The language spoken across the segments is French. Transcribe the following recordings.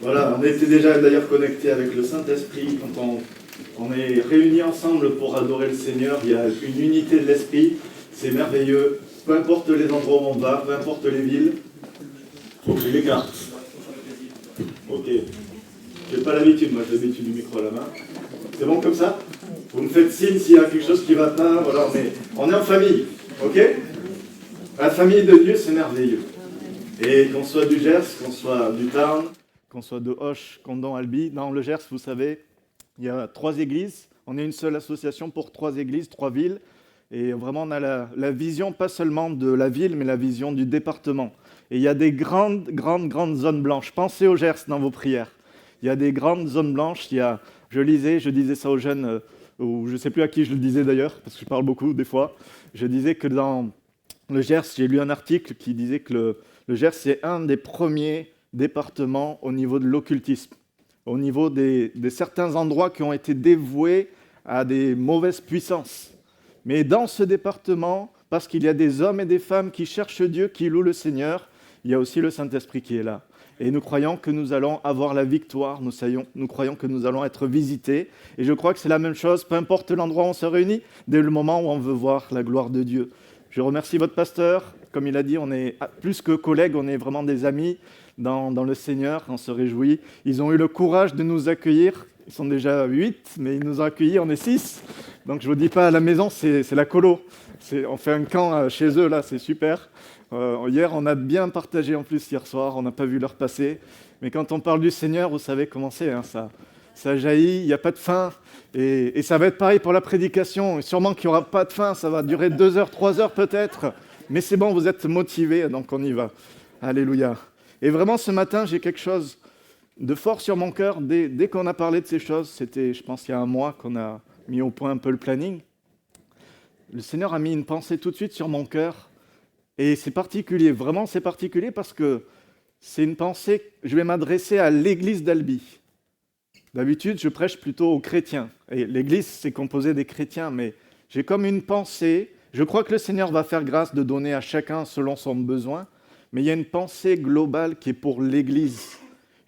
Voilà, on était déjà d'ailleurs connectés avec le Saint-Esprit. Quand on est réunis ensemble pour adorer le Seigneur, il y a une unité de l'Esprit, c'est merveilleux. Peu importe les endroits où on va, peu importe les villes. Faut que je l'écarte. Ok. J'ai pas l'habitude, moi j'ai l'habitude du micro à la main. C'est bon comme ça? Vous me faites signe s'il y a quelque chose qui va pas. Voilà, on est en famille. Ok? La famille de Dieu, c'est merveilleux. Et qu'on soit du Gers, qu'on soit du Tarn, qu'on soit de Hoche, Condon, Albi, dans le Gers, vous savez, il y a 3 églises. On est une seule association pour 3 églises, 3 villes. Et vraiment, on a la vision, pas seulement de la ville, mais la vision du département. Et il y a des grandes zones blanches. Pensez au Gers dans vos prières. Il y a des grandes zones blanches. Je disais ça aux jeunes, ou je ne sais plus à qui je le disais d'ailleurs, parce que je parle beaucoup des fois. Je disais que dans le Gers, j'ai lu un article qui disait que le Gers, c'est un des premiers départements au niveau de l'occultisme, au niveau de certains endroits qui ont été dévoués à des mauvaises puissances. Mais dans ce département, parce qu'il y a des hommes et des femmes qui cherchent Dieu, qui louent le Seigneur, il y a aussi le Saint-Esprit qui est là. Et nous croyons que nous allons avoir la victoire, nous croyons que nous allons être visités. Et je crois que c'est la même chose, peu importe l'endroit où on se réunit, dès le moment où on veut voir la gloire de Dieu. Je remercie votre pasteur. Comme il a dit, on est plus que collègues, on est vraiment des amis dans le Seigneur, on se réjouit. Ils ont eu le courage de nous accueillir. Ils sont déjà 8, mais ils nous ont accueillis, on est 6. Donc je ne vous dis pas, à la maison, c'est la colo. On fait un camp chez eux, là, c'est super. Hier, on a bien partagé en plus, hier soir, on n'a pas vu l'heure passer. Mais quand on parle du Seigneur, vous savez comment c'est, hein, ça jaillit, il n'y a pas de fin. Et ça va être pareil pour la prédication. Et sûrement qu'il n'y aura pas de fin, ça va durer 2 heures, 3 heures peut-être. Mais c'est bon, vous êtes motivés, donc on y va. Alléluia. Et vraiment, ce matin, j'ai quelque chose de fort sur mon cœur. Dès qu'on a parlé de ces choses, c'était, je pense, il y a un mois qu'on a mis au point un peu le planning. Le Seigneur a mis une pensée tout de suite sur mon cœur. Et c'est particulier, vraiment c'est particulier parce que c'est une pensée, je vais m'adresser à l'église d'Albi. D'habitude, je prêche plutôt aux chrétiens. Et l'église, c'est composé des chrétiens, mais j'ai comme une pensée. Je crois que le Seigneur va faire grâce de donner à chacun selon son besoin, mais il y a une pensée globale qui est pour l'Église,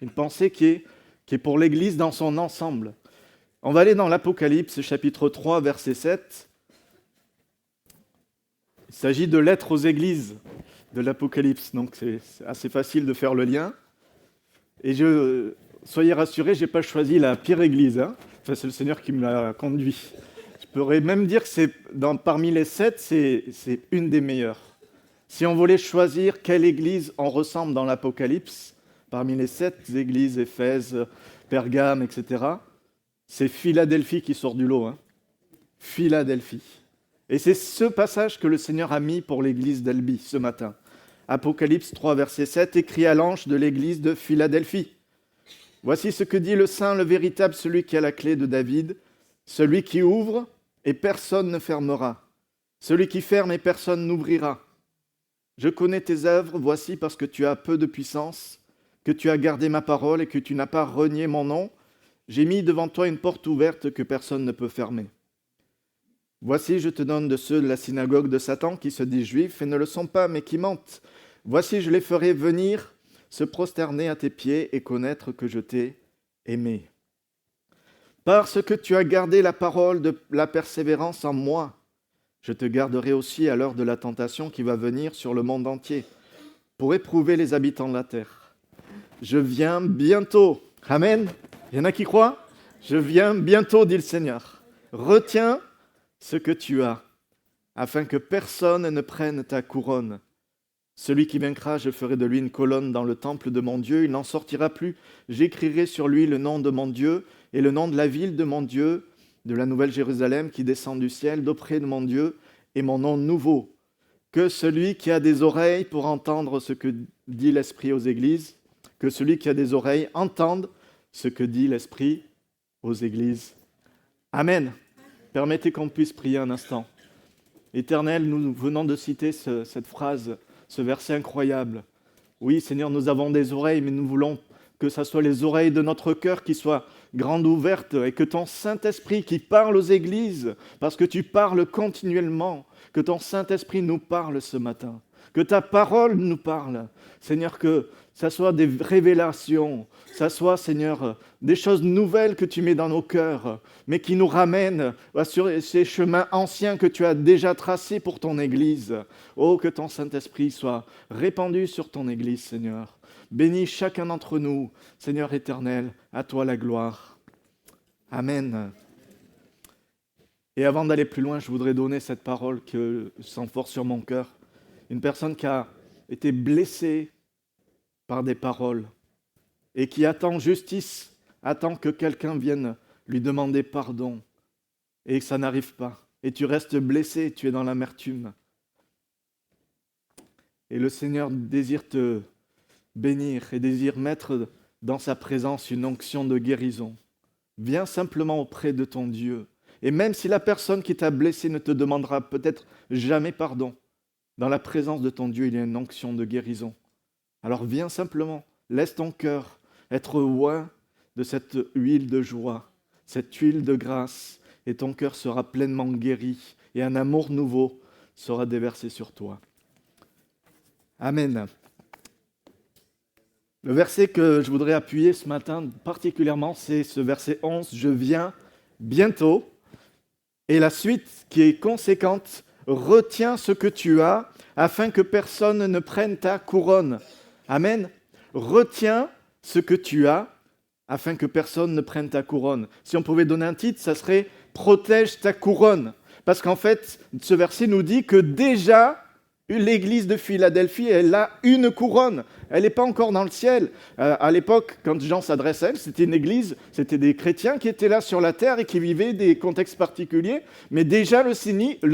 une pensée qui est pour l'Église dans son ensemble. On va aller dans l'Apocalypse, chapitre 3, verset 7. Il s'agit de lettres aux églises de l'Apocalypse, donc c'est assez facile de faire le lien. Et soyez rassurés, je n'ai pas choisi la pire église, hein. Enfin, c'est le Seigneur qui me l'a conduit. Je pourrais même dire que parmi les 7, c'est une des meilleures. Si on voulait choisir quelle église on ressemble dans l'Apocalypse, parmi les 7 églises, Éphèse, Pergame, etc., c'est Philadelphie qui sort du lot. Hein. Philadelphie. Et c'est ce passage que le Seigneur a mis pour l'église d'Albi ce matin. Apocalypse 3, verset 7, écrit à l'ange de l'église de Philadelphie. Voici ce que dit le Saint, le véritable, celui qui a la clé de David, celui qui ouvre et personne ne fermera, celui qui ferme et personne n'ouvrira. Je connais tes œuvres, voici parce que tu as peu de puissance, que tu as gardé ma parole et que tu n'as pas renié mon nom, j'ai mis devant toi une porte ouverte que personne ne peut fermer. Voici, je te donne de ceux de la synagogue de Satan qui se disent juifs et ne le sont pas, mais qui mentent. Voici, je les ferai venir se prosterner à tes pieds et connaître que je t'ai aimé. Parce que tu as gardé la parole de la persévérance en moi, je te garderai aussi à l'heure de la tentation qui va venir sur le monde entier, pour éprouver les habitants de la terre. Je viens bientôt. Amen. Il y en a qui croient? Je viens bientôt, dit le Seigneur. Retiens ce que tu as, afin que personne ne prenne ta couronne. Celui qui vaincra, je ferai de lui une colonne dans le temple de mon Dieu, il n'en sortira plus. J'écrirai sur lui le nom de mon Dieu et le nom de la ville de mon Dieu, de la nouvelle Jérusalem qui descend du ciel, d'auprès de mon Dieu, et mon nom nouveau. Que celui qui a des oreilles pour entendre ce que dit l'Esprit aux églises, que celui qui a des oreilles entende ce que dit l'Esprit aux églises. Amen. Permettez qu'on puisse prier un instant. Éternel, nous venons de citer cette phrase, ce verset incroyable. Oui, Seigneur, nous avons des oreilles, mais nous voulons que ce soit les oreilles de notre cœur qui soient grandes ouvertes et que ton Saint-Esprit qui parle aux églises, parce que tu parles continuellement, que ton Saint-Esprit nous parle ce matin. que ta parole nous parle. Seigneur, que ça soit des révélations, ça soit, Seigneur, des choses nouvelles que tu mets dans nos cœurs, mais qui nous ramènent sur ces chemins anciens que tu as déjà tracés pour ton Église. Oh, que ton Saint-Esprit soit répandu sur ton Église, Seigneur. Bénis chacun d'entre nous, Seigneur éternel, à toi la gloire. Amen. Et avant d'aller plus loin, je voudrais donner cette parole que je sens fort sur mon cœur. Une personne qui a été blessée par des paroles et qui attend justice, attend que quelqu'un vienne lui demander pardon et que ça n'arrive pas. Et tu restes blessé, tu es dans l'amertume. Et le Seigneur désire te bénir et désire mettre dans sa présence une onction de guérison. Viens simplement auprès de ton Dieu. Et même si la personne qui t'a blessé ne te demandera peut-être jamais pardon, dans la présence de ton Dieu, il y a une onction de guérison. Alors viens simplement, laisse ton cœur être oint de cette huile de joie, cette huile de grâce, et ton cœur sera pleinement guéri, et un amour nouveau sera déversé sur toi. Amen. Le verset que je voudrais appuyer ce matin particulièrement, c'est ce verset 11, « Je viens bientôt ». Et la suite qui est conséquente, « Retiens ce que tu as, afin que personne ne prenne ta couronne ». Amen. Retiens ce que tu as, afin que personne ne prenne ta couronne. Si on pouvait donner un titre, ça serait « Protège ta couronne ». Parce qu'en fait, ce verset nous dit que déjà, l'église de Philadelphie, elle a une couronne. Elle n'est pas encore dans le ciel. À l'époque, quand Jean s'adresse à elle, c'était une église, c'était des chrétiens qui étaient là sur la terre et qui vivaient des contextes particuliers. Mais déjà, le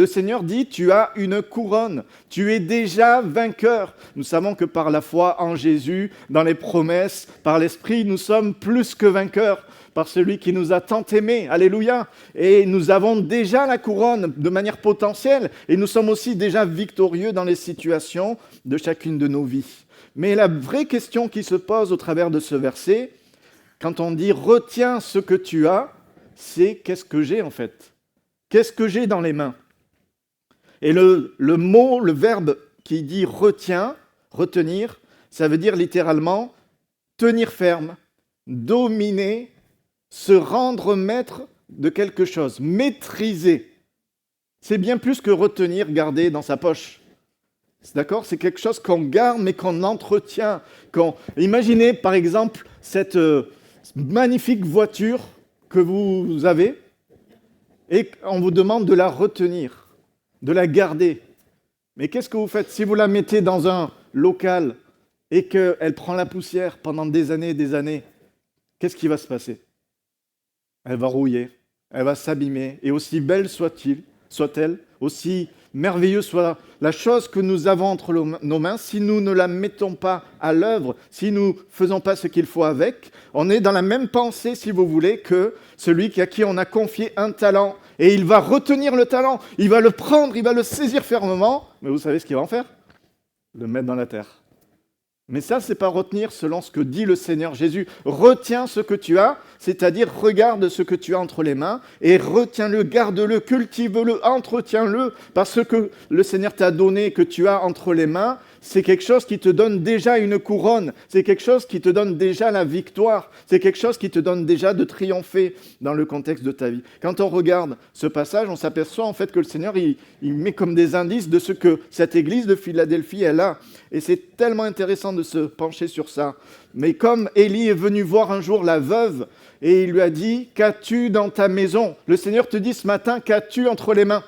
Seigneur dit, tu as une couronne. Tu es déjà vainqueur. Nous savons que par la foi en Jésus, dans les promesses, par l'Esprit, nous sommes plus que vainqueurs. Par celui qui nous a tant aimés, alléluia. Et nous avons déjà la couronne de manière potentielle, et nous sommes aussi déjà victorieux dans les situations de chacune de nos vies. Mais la vraie question qui se pose au travers de ce verset, quand on dit « retiens ce que tu as », c'est « qu'est-ce que j'ai en fait ?» Qu'est-ce que j'ai dans les mains? Et le mot, le verbe qui dit « retiens », retenir, ça veut dire littéralement « tenir ferme », dominer, se rendre maître de quelque chose, maîtriser. C'est bien plus que retenir, garder dans sa poche. C'est d'accord? C'est quelque chose qu'on garde, mais qu'on entretient. Imaginez, par exemple, cette magnifique voiture que vous avez et on vous demande de la retenir, de la garder. Mais qu'est-ce que vous faites si vous la mettez dans un local et qu'elle prend la poussière pendant des années et des années? Qu'est-ce qui va se passer? Elle va rouiller, elle va s'abîmer, et aussi belle soit-elle, aussi merveilleuse soit la chose que nous avons entre nos mains, si nous ne la mettons pas à l'œuvre, si nous ne faisons pas ce qu'il faut avec, on est dans la même pensée, si vous voulez, que celui à qui on a confié un talent, et il va retenir le talent, il va le prendre, il va le saisir fermement, mais vous savez ce qu'il va en faire? Le mettre dans la terre. Mais ça, ce n'est pas retenir selon ce que dit le Seigneur Jésus. Retiens ce que tu as, c'est-à-dire regarde ce que tu as entre les mains et retiens-le, garde-le, cultive-le, entretiens-le, parce que le Seigneur t'a donné, que tu as entre les mains, c'est quelque chose qui te donne déjà une couronne, c'est quelque chose qui te donne déjà la victoire, c'est quelque chose qui te donne déjà de triompher dans le contexte de ta vie. Quand on regarde ce passage, on s'aperçoit en fait que le Seigneur, il met comme des indices de ce que cette église de Philadelphie, elle a. Et c'est tellement intéressant de se pencher sur ça. Mais comme Élie est venu voir un jour la veuve, et il lui a dit, « Qu'as-tu dans ta maison ?» Le Seigneur te dit ce matin, « Qu'as-tu entre les mains?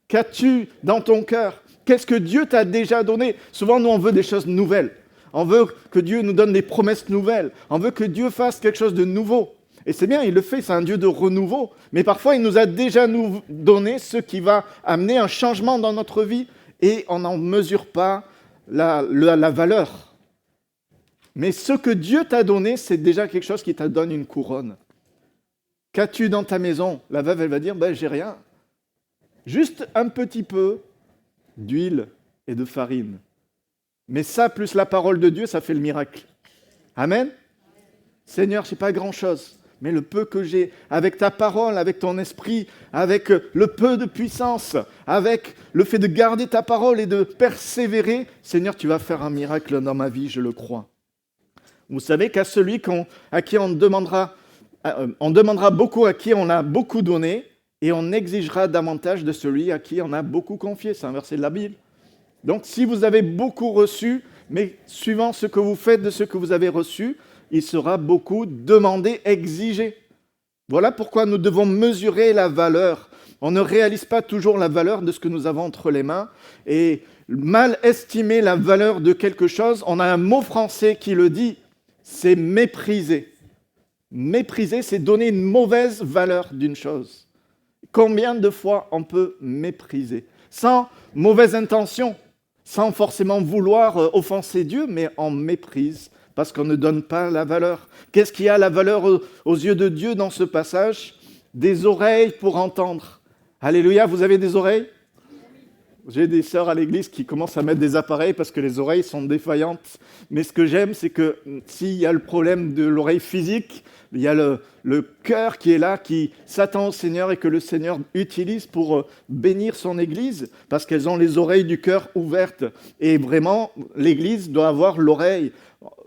Qu'as-tu dans ton cœur ?» Qu'est-ce que Dieu t'a déjà donné? Souvent, nous, on veut des choses nouvelles. On veut que Dieu nous donne des promesses nouvelles. On veut que Dieu fasse quelque chose de nouveau. Et c'est bien, il le fait, c'est un Dieu de renouveau. Mais parfois, il nous a déjà donné ce qui va amener un changement dans notre vie et on n'en mesure pas la valeur. Mais ce que Dieu t'a donné, c'est déjà quelque chose qui te donne une couronne. Qu'as-tu dans ta maison? La veuve, elle va dire, j'ai rien. Juste un petit peu d'huile et de farine. Mais ça, plus la parole de Dieu, ça fait le miracle. Amen. Seigneur, je n'ai pas grand-chose. mais le peu que j'ai, avec ta parole, avec ton esprit, avec le peu de puissance, avec le fait de garder ta parole et de persévérer, Seigneur, tu vas faire un miracle dans ma vie, je le crois. Vous savez qu'à celui à qui on demandera beaucoup, à qui on a beaucoup donné, et on exigera davantage de celui à qui on a beaucoup confié. C'est un verset de la Bible. Donc, si vous avez beaucoup reçu, mais suivant ce que vous faites de ce que vous avez reçu, il sera beaucoup demandé, exigé. Voilà pourquoi nous devons mesurer la valeur. On ne réalise pas toujours la valeur de ce que nous avons entre les mains. Et mal estimer la valeur de quelque chose, on a un mot français qui le dit, c'est mépriser. Mépriser, c'est donner une mauvaise valeur d'une chose. Combien de fois on peut mépriser? Sans mauvaise intention, sans forcément vouloir offenser Dieu, mais en méprise, parce qu'on ne donne pas la valeur. Qu'est-ce qui a la valeur aux yeux de Dieu dans ce passage? Des oreilles pour entendre. Alléluia, vous avez des oreilles? J'ai des sœurs à l'église qui commencent à mettre des appareils parce que les oreilles sont défaillantes. Mais ce que j'aime, c'est que s'il y a le problème de l'oreille physique, il y a le cœur qui est là, qui s'attend au Seigneur et que le Seigneur utilise pour bénir son église parce qu'elles ont les oreilles du cœur ouvertes. Et vraiment, l'église doit avoir l'oreille,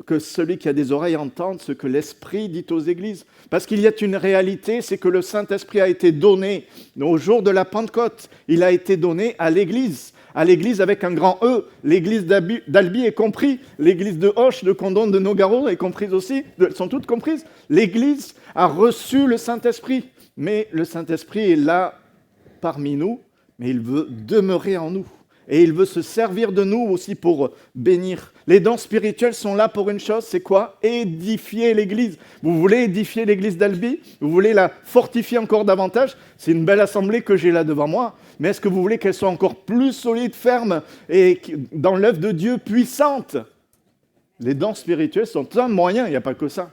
que celui qui a des oreilles entende ce que l'Esprit dit aux églises. Parce qu'il y a une réalité, c'est que le Saint-Esprit a été donné au jour de la Pentecôte. Il a été donné à l'église avec un grand E. L'église d'Albi est comprise, l'église de Hoche, de Condon, de Nogaro est comprise aussi, elles sont toutes comprises. L'église a reçu le Saint-Esprit, mais le Saint-Esprit est là parmi nous, mais il veut demeurer en nous. Et il veut se servir de nous aussi pour bénir. Les dons spirituels sont là pour une chose, c'est quoi? Édifier l'Église. Vous voulez édifier l'Église d'Albi? Vous voulez la fortifier encore davantage? C'est une belle assemblée que j'ai là devant moi. Mais est-ce que vous voulez qu'elle soit encore plus solide, ferme et dans l'œuvre de Dieu puissante? Les dons spirituels sont un moyen, il n'y a pas que ça,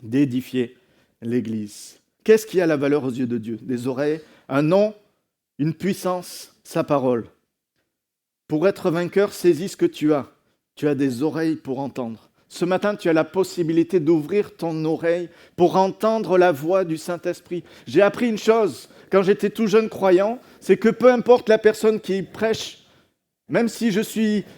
d'édifier l'Église. Qu'est-ce qui a la valeur aux yeux de Dieu? Des oreilles, un nom, une puissance, sa parole. Pour être vainqueur, saisis ce que tu as. Tu as des oreilles pour entendre. Ce matin, tu as la possibilité d'ouvrir ton oreille pour entendre la voix du Saint-Esprit. J'ai appris une chose, quand j'étais tout jeune croyant, c'est que peu importe la personne qui prêche, même si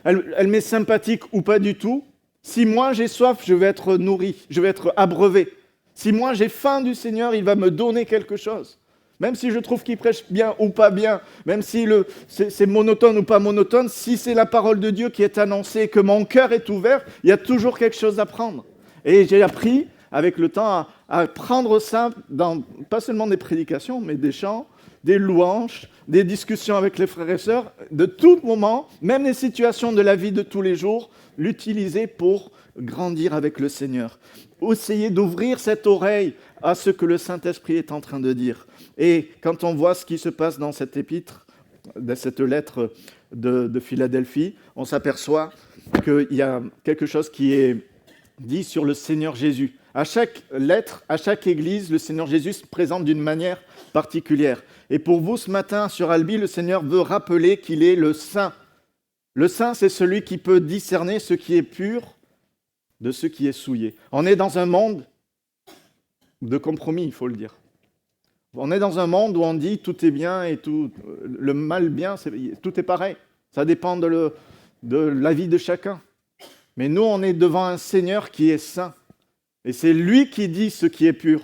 elle m'est sympathique ou pas du tout, si moi j'ai soif, je vais être nourri, je vais être abreuvé. Si moi j'ai faim du Seigneur, il va me donner quelque chose. Même si je trouve qu'il prêche bien ou pas bien, même si c'est monotone ou pas monotone, si c'est la parole de Dieu qui est annoncée et que mon cœur est ouvert, il y a toujours quelque chose à prendre. Et j'ai appris avec le temps à prendre ça dans pas seulement des prédications, mais des chants, des louanges, des discussions avec les frères et sœurs, de tout moment, même les situations de la vie de tous les jours, l'utiliser pour grandir avec le Seigneur. Essayez d'ouvrir cette oreille à ce que le Saint-Esprit est en train de dire. Et quand on voit ce qui se passe dans cette épître, dans cette lettre de Philadelphie, on s'aperçoit qu'il y a quelque chose qui est dit sur le Seigneur Jésus. À chaque lettre, à chaque église, le Seigneur Jésus se présente d'une manière particulière. Et pour vous, ce matin, sur Albi, le Seigneur veut rappeler qu'il est le Saint. Le Saint, c'est celui qui peut discerner ce qui est pur de ce qui est souillé. On est dans un monde de compromis, il faut le dire. On est dans un monde où on dit tout est bien et tout le mal bien, tout est pareil. Ça dépend de la vie de chacun. Mais nous, on est devant un Seigneur qui est saint. Et c'est lui qui dit ce qui est pur.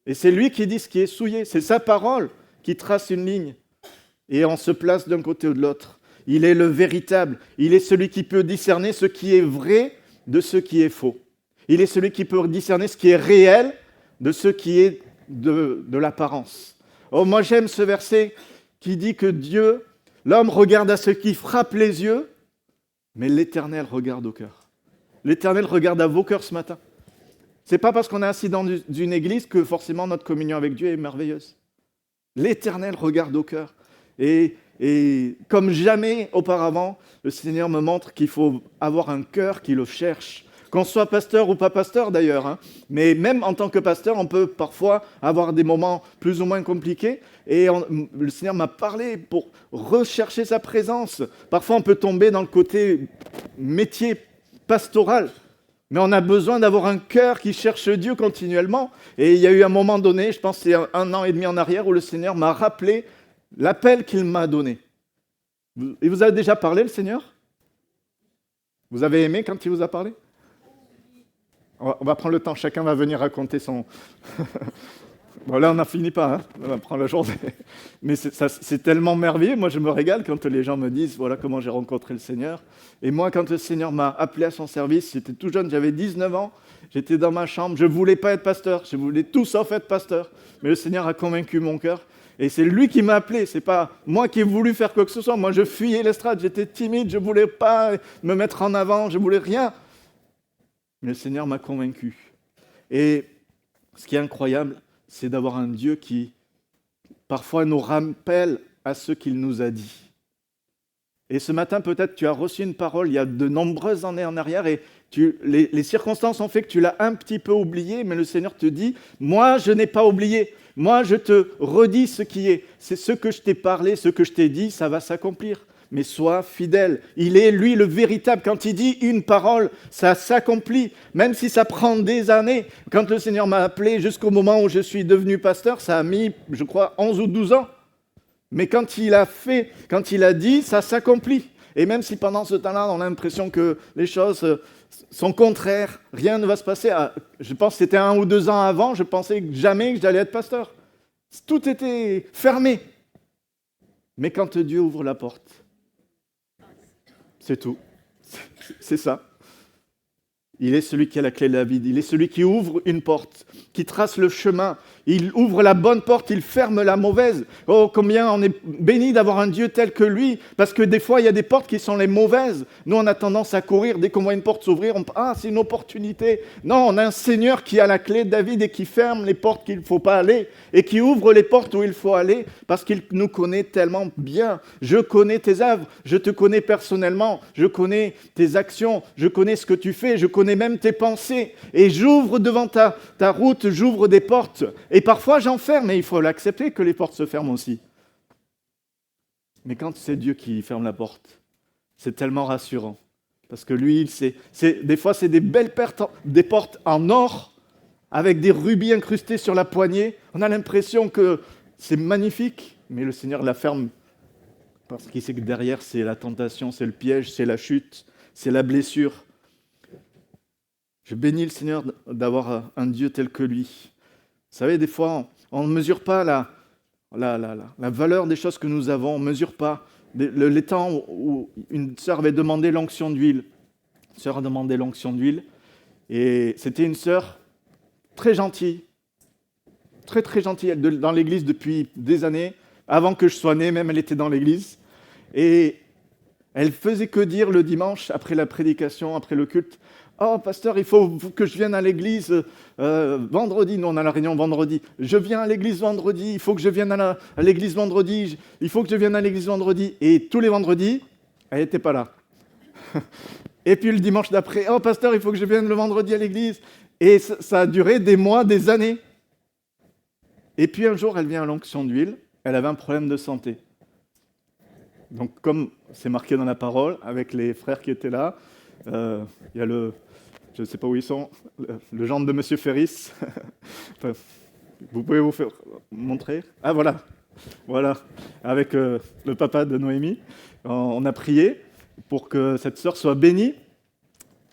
Et c'est lui qui dit ce qui est souillé. C'est sa parole qui trace une ligne. Et on se place d'un côté ou de l'autre. Il est le véritable. Il est celui qui peut discerner ce qui est vrai de ce qui est faux. Il est celui qui peut discerner ce qui est réel de ce qui est de l'apparence. Oh, moi j'aime ce verset qui dit que Dieu, l'homme regarde à ce qui frappe les yeux, mais l'Éternel regarde au cœur. L'Éternel regarde à vos cœurs ce matin. C'est pas parce qu'on est assis dans une église que forcément notre communion avec Dieu est merveilleuse. L'Éternel regarde au cœur. Et comme jamais auparavant, le Seigneur me montre qu'il faut avoir un cœur qui le cherche. Qu'on soit pasteur ou pas pasteur d'ailleurs, hein. Mais même en tant que pasteur, on peut parfois avoir des moments plus ou moins compliqués. Et le Seigneur m'a parlé pour rechercher sa présence. Parfois, on peut tomber dans le côté métier pastoral. Mais on a besoin d'avoir un cœur qui cherche Dieu continuellement. Et il y a eu un moment donné, je pense que c'est 1 an et demi en arrière, où le Seigneur m'a rappelé l'appel qu'il m'a donné. Il vous a déjà parlé, le Seigneur? Vous avez aimé quand il vous a parlé? On va prendre le temps, chacun va venir raconter son... Bon, là, on n'en finit pas, hein. On va prendre la journée. Mais c'est tellement merveilleux. Moi, je me régale quand les gens me disent, voilà comment j'ai rencontré le Seigneur. Et moi, quand le Seigneur m'a appelé à son service, j'étais tout jeune, j'avais 19 ans, j'étais dans ma chambre, je ne voulais pas être pasteur, je voulais tout sauf être pasteur. Mais le Seigneur a convaincu mon cœur. Et c'est lui qui m'a appelé, c'est pas moi qui ai voulu faire quoi que ce soit. Moi, je fuyais l'estrade, j'étais timide, je ne voulais pas me mettre en avant, je ne voulais rien. Mais le Seigneur m'a convaincu. Et ce qui est incroyable, c'est d'avoir un Dieu qui, parfois, nous rappelle à ce qu'il nous a dit. Et ce matin, peut-être, tu as reçu une parole il y a de nombreuses années en arrière et les circonstances ont fait que tu l'as un petit peu oublié, mais le Seigneur te dit, moi, je n'ai pas oublié. Moi, je te redis ce qui est. C'est ce que je t'ai parlé, ce que je t'ai dit, ça va s'accomplir. Mais sois fidèle. Il est, lui, le véritable. Quand il dit une parole, ça s'accomplit. Même si ça prend des années. Quand le Seigneur m'a appelé jusqu'au moment où je suis devenu pasteur, ça a mis, je crois, 11 ou 12 ans. Mais quand il a fait, quand il a dit, ça s'accomplit. Et même si pendant ce temps-là, on a l'impression que les choses sont contraires, rien ne va se passer. Je pense que c'était 1 ou 2 ans avant, je pensais jamais que j'allais être pasteur. Tout était fermé. Mais quand Dieu ouvre la porte, c'est tout. C'est ça. Il est celui qui a la clé de la vie. Il est celui qui ouvre une porte, qui trace le chemin. Il ouvre la bonne porte, il ferme la mauvaise. Oh, combien on est béni d'avoir un Dieu tel que lui, parce que des fois, il y a des portes qui sont les mauvaises. Nous, on a tendance à courir. Dès qu'on voit une porte s'ouvrir, c'est une opportunité. Non, on a un Seigneur qui a la clé de David et qui ferme les portes qu'il ne faut pas aller et qui ouvre les portes où il faut aller parce qu'il nous connaît tellement bien. Je connais tes œuvres, je te connais personnellement, je connais tes actions, je connais ce que tu fais, je connais même tes pensées. Et j'ouvre devant ta route, j'ouvre des portes. Et parfois, j'enferme, mais il faut l'accepter que les portes se ferment aussi. Mais quand c'est Dieu qui ferme la porte, c'est tellement rassurant. Parce que lui, des fois, c'est des belles des portes en or, avec des rubis incrustés sur la poignée. On a l'impression que c'est magnifique, mais le Seigneur la ferme. Parce qu'il sait que derrière, c'est la tentation, c'est le piège, c'est la chute, c'est la blessure. Je bénis le Seigneur d'avoir un Dieu tel que lui. Vous savez, des fois, on ne mesure pas la valeur des choses que nous avons, on ne mesure pas les temps où une sœur avait demandé l'onction d'huile. Une sœur a demandé l'onction d'huile, et c'était une sœur très gentille, très très gentille, elle dans l'église depuis des années, avant que je sois né, même elle était dans l'église, et elle faisait que dire le dimanche, après la prédication, après le culte, « Oh, pasteur, il faut que je vienne à l'église vendredi. » Nous, on a la réunion vendredi. « Je viens à l'église vendredi. Il faut que je vienne à l'église vendredi. Il faut que je vienne à l'église vendredi. » Et tous les vendredis, elle n'était pas là. Et puis le dimanche d'après, « Oh, pasteur, il faut que je vienne le vendredi à l'église. » Et ça a duré des mois, des années. Et puis un jour, elle vient à l'onction d'huile. Elle avait un problème de santé. Donc, comme c'est marqué dans la parole, avec les frères qui étaient là, il y a je ne sais pas où ils sont, le gendre de Monsieur Ferris. Enfin, vous pouvez vous faire montrer? Ah, voilà, avec le papa de Noémie. On a prié pour que cette sœur soit bénie,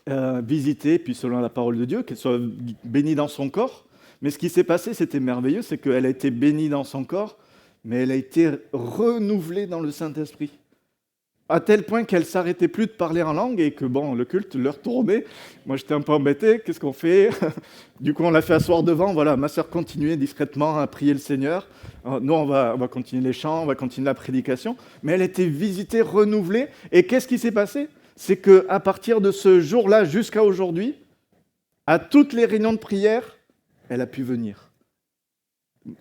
visitée, puis selon la parole de Dieu, qu'elle soit bénie dans son corps. Mais ce qui s'est passé, c'était merveilleux, c'est qu'elle a été bénie dans son corps, mais elle a été renouvelée dans le Saint-Esprit. À tel point qu'elle ne s'arrêtait plus de parler en langue et que, le culte leur tournait. Moi, j'étais un peu embêté. Qu'est-ce qu'on fait? Du coup, on l'a fait asseoir devant. Voilà, ma sœur continuait discrètement à prier le Seigneur. Nous, on va continuer les chants, on va continuer la prédication. Mais elle était visitée, renouvelée. Et qu'est-ce qui s'est passé? C'est qu'à partir de ce jour-là jusqu'à aujourd'hui, à toutes les réunions de prière, elle a pu venir.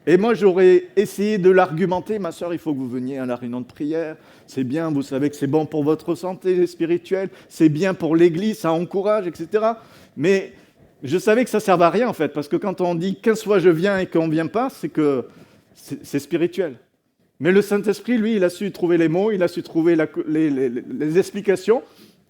Et moi, j'aurais essayé de l'argumenter. Ma sœur, il faut que vous veniez à la réunion de prière. C'est bien, vous savez que c'est bon pour votre santé spirituelle. C'est bien pour l'église, ça encourage, etc. Mais je savais que ça ne servait à rien, en fait. Parce que quand on dit 15 fois je viens et qu'on ne vient pas, c'est que c'est spirituel. Mais le Saint-Esprit, lui, il a su trouver les mots, il a su trouver les explications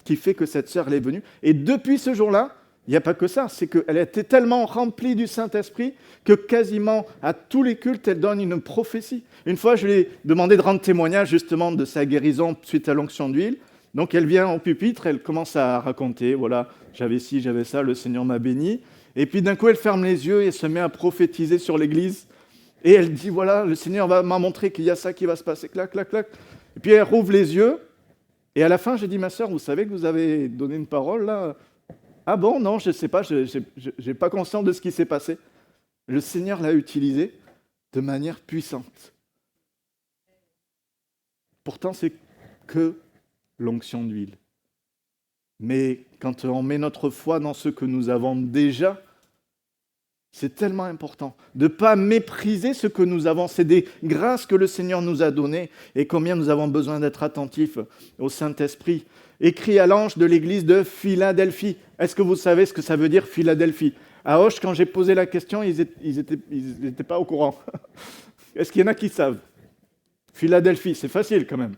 qui fait que cette sœur, elle est venue. Et depuis ce jour-là, Il n'y a pas que ça, c'est qu'elle était tellement remplie du Saint-Esprit que quasiment à tous les cultes, elle donne une prophétie. Une fois, je lui ai demandé de rendre témoignage justement de sa guérison suite à l'onction d'huile. Donc elle vient au pupitre, elle commence à raconter, voilà, j'avais ci, j'avais ça, le Seigneur m'a béni. Et puis d'un coup, elle ferme les yeux et se met à prophétiser sur l'Église. Et elle dit, voilà, le Seigneur m'a montré qu'il y a ça qui va se passer, clac, clac, clac. Et puis elle rouvre les yeux. Et à la fin, j'ai dit, ma sœur, vous savez que vous avez donné une parole là? Ah bon, non, je ne sais pas, je n'ai pas conscience de ce qui s'est passé. Le Seigneur l'a utilisé de manière puissante. Pourtant, c'est que l'onction d'huile. Mais quand on met notre foi dans ce que nous avons déjà, c'est tellement important de ne pas mépriser ce que nous avons. C'est des grâces que le Seigneur nous a données et combien nous avons besoin d'être attentifs au Saint-Esprit. Écrit à l'ange de l'église de Philadelphie. Est-ce que vous savez ce que ça veut dire Philadelphie? À Hoche, quand j'ai posé la question, ils n'étaient pas au courant. Est-ce qu'il y en a qui savent? Philadelphie, c'est facile quand même.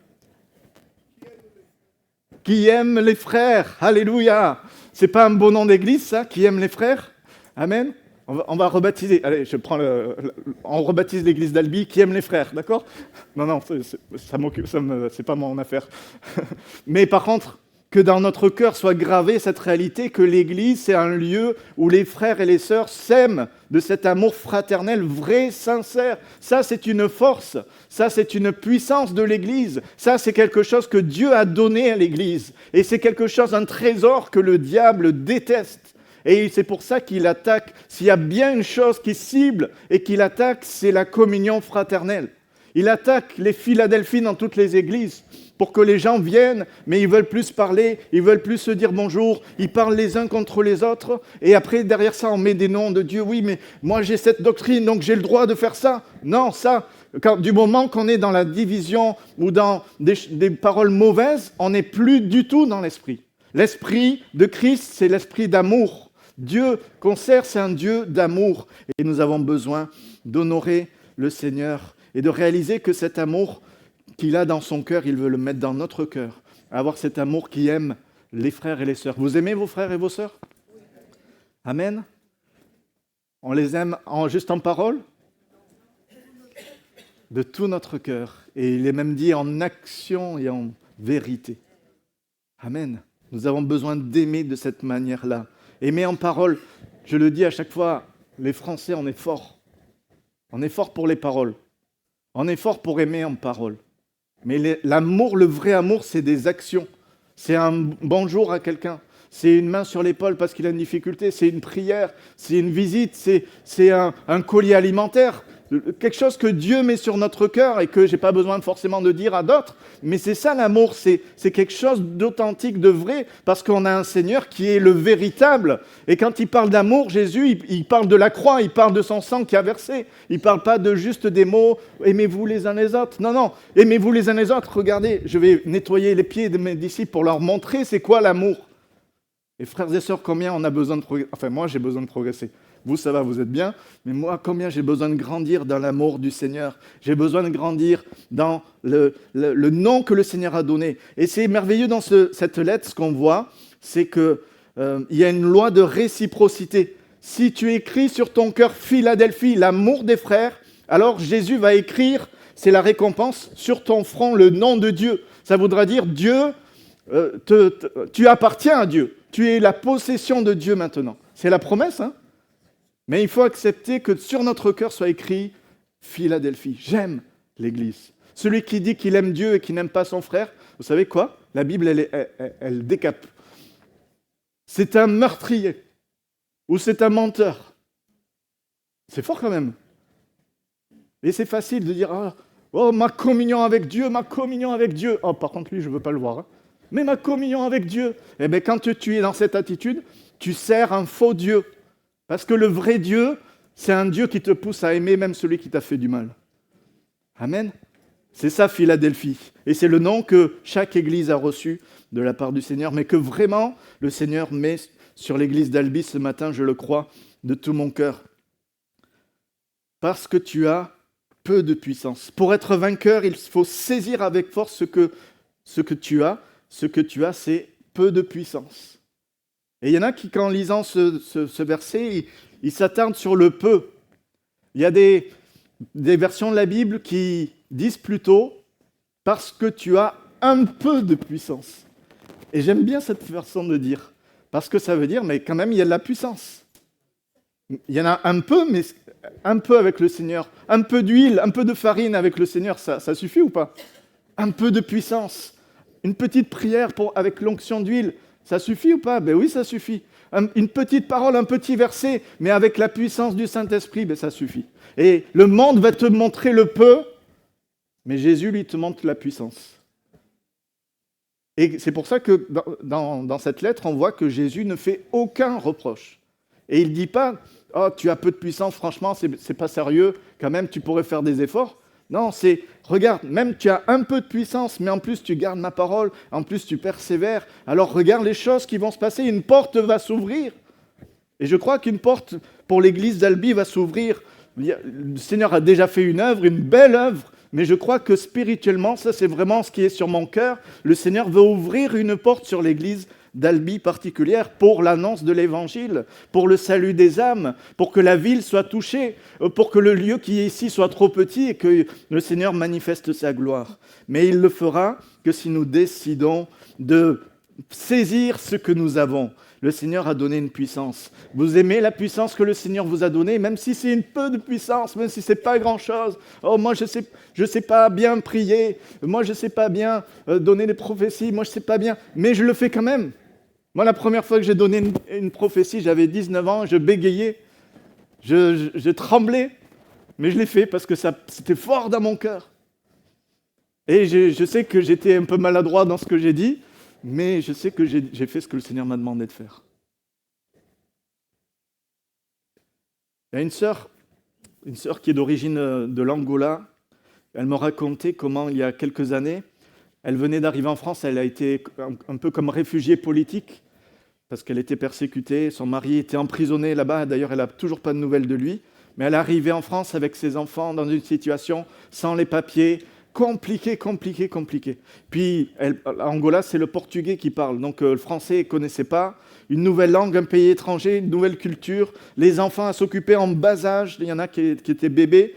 Qui aime les frères. Alléluia. C'est pas un beau nom d'église, ça? Qui aime les frères? Amen. On va rebaptiser. Allez, on rebaptise l'église d'Albi. Qui aime les frères, d'accord? Non, c'est pas mon affaire. Mais par contre, que dans notre cœur soit gravée cette réalité que l'église, c'est un lieu où les frères et les sœurs s'aiment de cet amour fraternel vrai, sincère. Ça, c'est une force. Ça, c'est une puissance de l'église. Ça, c'est quelque chose que Dieu a donné à l'église. Et c'est quelque chose, un trésor que le diable déteste. Et c'est pour ça qu'il attaque. S'il y a bien une chose qui cible et qu'il attaque, c'est la communion fraternelle. Il attaque les Philadelphies dans toutes les églises pour que les gens viennent, mais ils veulent plus parler, ils veulent plus se dire bonjour, ils parlent les uns contre les autres, et après, derrière ça, on met des noms de Dieu. Oui, mais moi, j'ai cette doctrine, donc j'ai le droit de faire ça. Non, ça, du moment qu'on est dans la division ou dans des paroles mauvaises, on n'est plus du tout dans l'esprit. L'esprit de Christ, c'est l'esprit d'amour. Dieu qu'on sert, c'est un Dieu d'amour. Et nous avons besoin d'honorer le Seigneur et de réaliser que cet amour qu'il a dans son cœur, il veut le mettre dans notre cœur. Avoir cet amour qui aime les frères et les sœurs. Vous aimez vos frères et vos sœurs? Amen. On les aime juste en parole? De tout notre cœur. Et il est même dit en action et en vérité. Amen. Nous avons besoin d'aimer de cette manière-là. Aimer en parole, je le dis à chaque fois, les Français, on est forts. On est fort pour les paroles. On est fort pour aimer en parole. Mais l'amour, le vrai amour, c'est des actions. C'est un bonjour à quelqu'un. C'est une main sur l'épaule parce qu'il a une difficulté. C'est une prière. C'est une visite. C'est un colis alimentaire. Quelque chose que Dieu met sur notre cœur et que je n'ai pas besoin forcément de dire à d'autres. Mais c'est ça l'amour. C'est quelque chose d'authentique, de vrai. Parce qu'on a un Seigneur qui est le véritable. Et quand il parle d'amour, Jésus, il parle de la croix. Il parle de son sang qui a versé. Il ne parle pas de juste des mots « aimez-vous les uns les autres ». Non, non. Aimez-vous les uns les autres. Regardez, je vais nettoyer les pieds de mes disciples pour leur montrer c'est quoi l'amour. Et frères et sœurs, combien on a besoin de progresser? Enfin, moi, j'ai besoin de progresser. Vous, ça va, vous êtes bien. Mais moi, combien j'ai besoin de grandir dans l'amour du Seigneur. J'ai besoin de grandir dans le nom que le Seigneur a donné. Et c'est merveilleux dans cette lettre, ce qu'on voit, c'est qu'il y a une loi de réciprocité. Si tu écris sur ton cœur Philadelphie, l'amour des frères, alors Jésus va écrire, c'est la récompense, sur ton front le nom de Dieu. Ça voudra dire Dieu, tu appartiens à Dieu. Tu es la possession de Dieu maintenant. C'est la promesse, hein? Mais il faut accepter que sur notre cœur soit écrit Philadelphie. J'aime l'Église. Celui qui dit qu'il aime Dieu et qui n'aime pas son frère, vous savez quoi? La Bible, elle décape. C'est un meurtrier ou c'est un menteur. C'est fort quand même. Et c'est facile de dire oh, ma communion avec Dieu, ma communion avec Dieu. Oh, par contre, lui, je ne veux pas le voir. Hein. Mais ma communion avec Dieu. Eh bien, quand tu es dans cette attitude, tu sers un faux Dieu. Parce que le vrai Dieu, c'est un Dieu qui te pousse à aimer même celui qui t'a fait du mal. Amen. C'est ça, Philadelphie. Et c'est le nom que chaque église a reçu de la part du Seigneur, mais que vraiment le Seigneur met sur l'église d'Albi ce matin, je le crois, de tout mon cœur. Parce que tu as peu de puissance. Pour être vainqueur, il faut saisir avec force ce que tu as. Ce que tu as, c'est peu de puissance. Et il y en a qui, en lisant ce verset, ils s'attardent sur le peu. Il y a des versions de la Bible qui disent plutôt « parce que tu as un peu de puissance ». Et j'aime bien cette façon de dire, parce que ça veut dire, mais quand même, il y a de la puissance. Il y en a un peu, mais un peu avec le Seigneur. Un peu d'huile, un peu de farine avec le Seigneur, ça suffit ou pas? Un peu de puissance. Une petite prière avec l'onction d'huile, ça suffit ou pas? Ben oui, ça suffit. Une petite parole, un petit verset, mais avec la puissance du Saint-Esprit, ben ça suffit. Et le monde va te montrer le peu, mais Jésus, lui, te montre la puissance. Et c'est pour ça que dans cette lettre, on voit que Jésus ne fait aucun reproche. Et il ne dit pas « Oh, tu as peu de puissance, franchement, c'est pas sérieux, quand même, tu pourrais faire des efforts. » Non, c'est « Regarde, même tu as un peu de puissance, mais en plus tu gardes ma parole, en plus tu persévères. Alors regarde les choses qui vont se passer, une porte va s'ouvrir. » Et je crois qu'une porte pour l'église d'Albi va s'ouvrir. Le Seigneur a déjà fait une œuvre, une belle œuvre, mais je crois que spirituellement, ça c'est vraiment ce qui est sur mon cœur. Le Seigneur veut ouvrir une porte sur l'église d'Albi particulière pour l'annonce de l'évangile, pour le salut des âmes, pour que la ville soit touchée, pour que le lieu qui est ici soit trop petit et que le Seigneur manifeste sa gloire. Mais il le fera que si nous décidons de saisir ce que nous avons. Le Seigneur a donné une puissance. Vous aimez la puissance que le Seigneur vous a donnée, même si c'est une peu de puissance, même si c'est pas grand-chose. Oh, moi je sais pas bien prier, moi je sais pas bien donner des prophéties, moi je sais pas bien, mais je le fais quand même. Moi, la première fois que j'ai donné une prophétie, j'avais 19 ans, je bégayais, je tremblais, mais je l'ai fait parce que c'était fort dans mon cœur. Et je sais que j'étais un peu maladroit dans ce que j'ai dit, mais je sais que j'ai fait ce que le Seigneur m'a demandé de faire. Il y a une sœur qui est d'origine de l'Angola. Elle m'a raconté comment, il y a quelques années, elle venait d'arriver en France, elle a été un peu comme réfugiée politique, parce qu'elle était persécutée, son mari était emprisonné là-bas, d'ailleurs elle n'a toujours pas de nouvelles de lui, mais elle est arrivée en France avec ses enfants dans une situation sans les papiers, compliqué. Puis, à Angola, c'est le portugais qui parle, donc le français, il ne connaissait pas. Une nouvelle langue, un pays étranger, une nouvelle culture. Les enfants à s'occuper en bas âge, il y en a qui étaient bébés.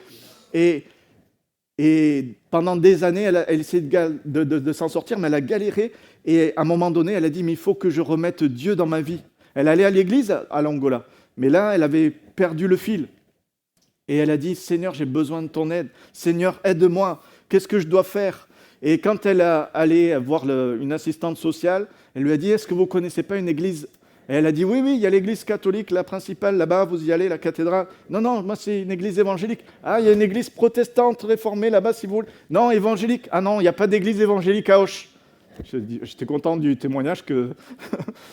Et pendant des années, elle essayait de s'en sortir, mais elle a galéré. Et à un moment donné, elle a dit, mais il faut que je remette Dieu dans ma vie. Elle allait à l'église à l'Angola, mais là, elle avait perdu le fil. Et elle a dit, Seigneur, j'ai besoin de ton aide. Seigneur, aide-moi. Qu'est-ce que je dois faire? Et quand elle est allée voir une assistante sociale, elle lui a dit, est-ce que vous ne connaissez pas une église? Et elle a dit, oui, il y a l'église catholique, la principale, là-bas, vous y allez, la cathédrale. Non, moi c'est une église évangélique. Ah, il y a une église protestante réformée là-bas, si vous voulez. Non, évangélique. Ah non, il n'y a pas d'église évangélique à Auch. J'étais content du témoignage que...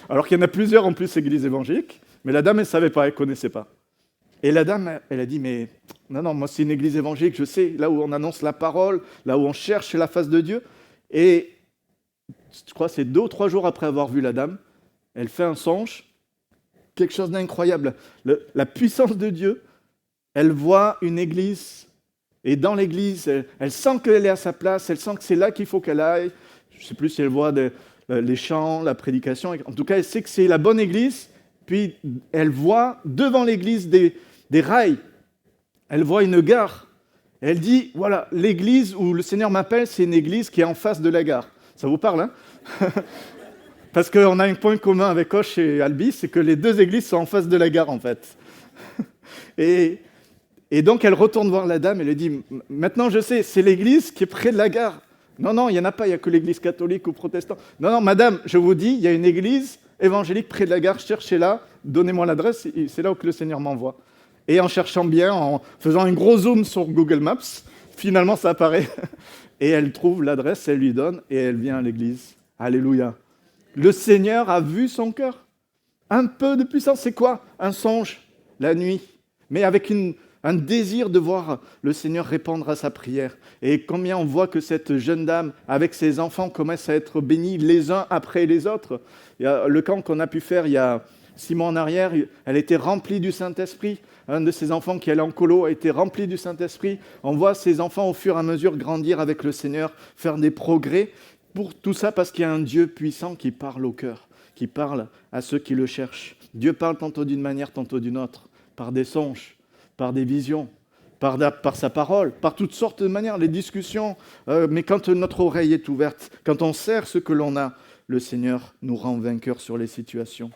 Alors qu'il y en a plusieurs en plus, églises évangéliques, mais la dame, elle ne savait pas, elle ne connaissait pas. Et la dame, elle a dit, mais non, moi c'est une église évangélique, je sais, là où on annonce la parole, là où on cherche la face de Dieu. Et je crois que c'est 2 ou 3 jours après avoir vu la dame, elle fait un songe, quelque chose d'incroyable. La puissance de Dieu, elle voit une église, et dans l'église, elle sent qu'elle est à sa place, elle sent que c'est là qu'il faut qu'elle aille. Je ne sais plus si elle voit les chants, la prédication, en tout cas, elle sait que c'est la bonne église, puis elle voit devant l'église des rails. Elle voit une gare. Elle dit, voilà, l'église où le Seigneur m'appelle, c'est une église qui est en face de la gare. Ça vous parle, hein? Parce qu'on a un point commun avec Auch et Albi, c'est que les 2 églises sont en face de la gare, en fait. Et donc, elle retourne voir la dame et lui dit, maintenant je sais, c'est l'église qui est près de la gare. Non, il n'y en a pas, il n'y a que l'église catholique ou protestante. Non, madame, je vous dis, il y a une église évangélique près de la gare, cherchez-la, donnez-moi l'adresse, c'est là où que le Seigneur m'envoie. Et en cherchant bien, en faisant un gros zoom sur Google Maps, finalement ça apparaît. Et elle trouve l'adresse, elle lui donne, et elle vient à l'église. Alléluia. Le Seigneur a vu son cœur. Un peu de puissance, c'est quoi? Un songe, la nuit, mais avec un désir de voir le Seigneur répondre à sa prière. Et combien on voit que cette jeune dame, avec ses enfants, commence à être bénie les uns après les autres. Il y a le camp qu'on a pu faire il y a 6 mois en arrière, elle était remplie du Saint-Esprit. Un de ses enfants qui allait en colo a été rempli du Saint-Esprit. On voit ces enfants au fur et à mesure grandir avec le Seigneur, faire des progrès. Pour tout ça, parce qu'il y a un Dieu puissant qui parle au cœur. qui parle à ceux qui le cherchent. Dieu parle tantôt d'une manière, tantôt d'une autre, par des songes, par des visions, par sa parole, par toutes sortes de manières, les discussions. Mais quand notre oreille est ouverte, quand on sert ce que l'on a, le Seigneur nous rend vainqueurs sur les situations.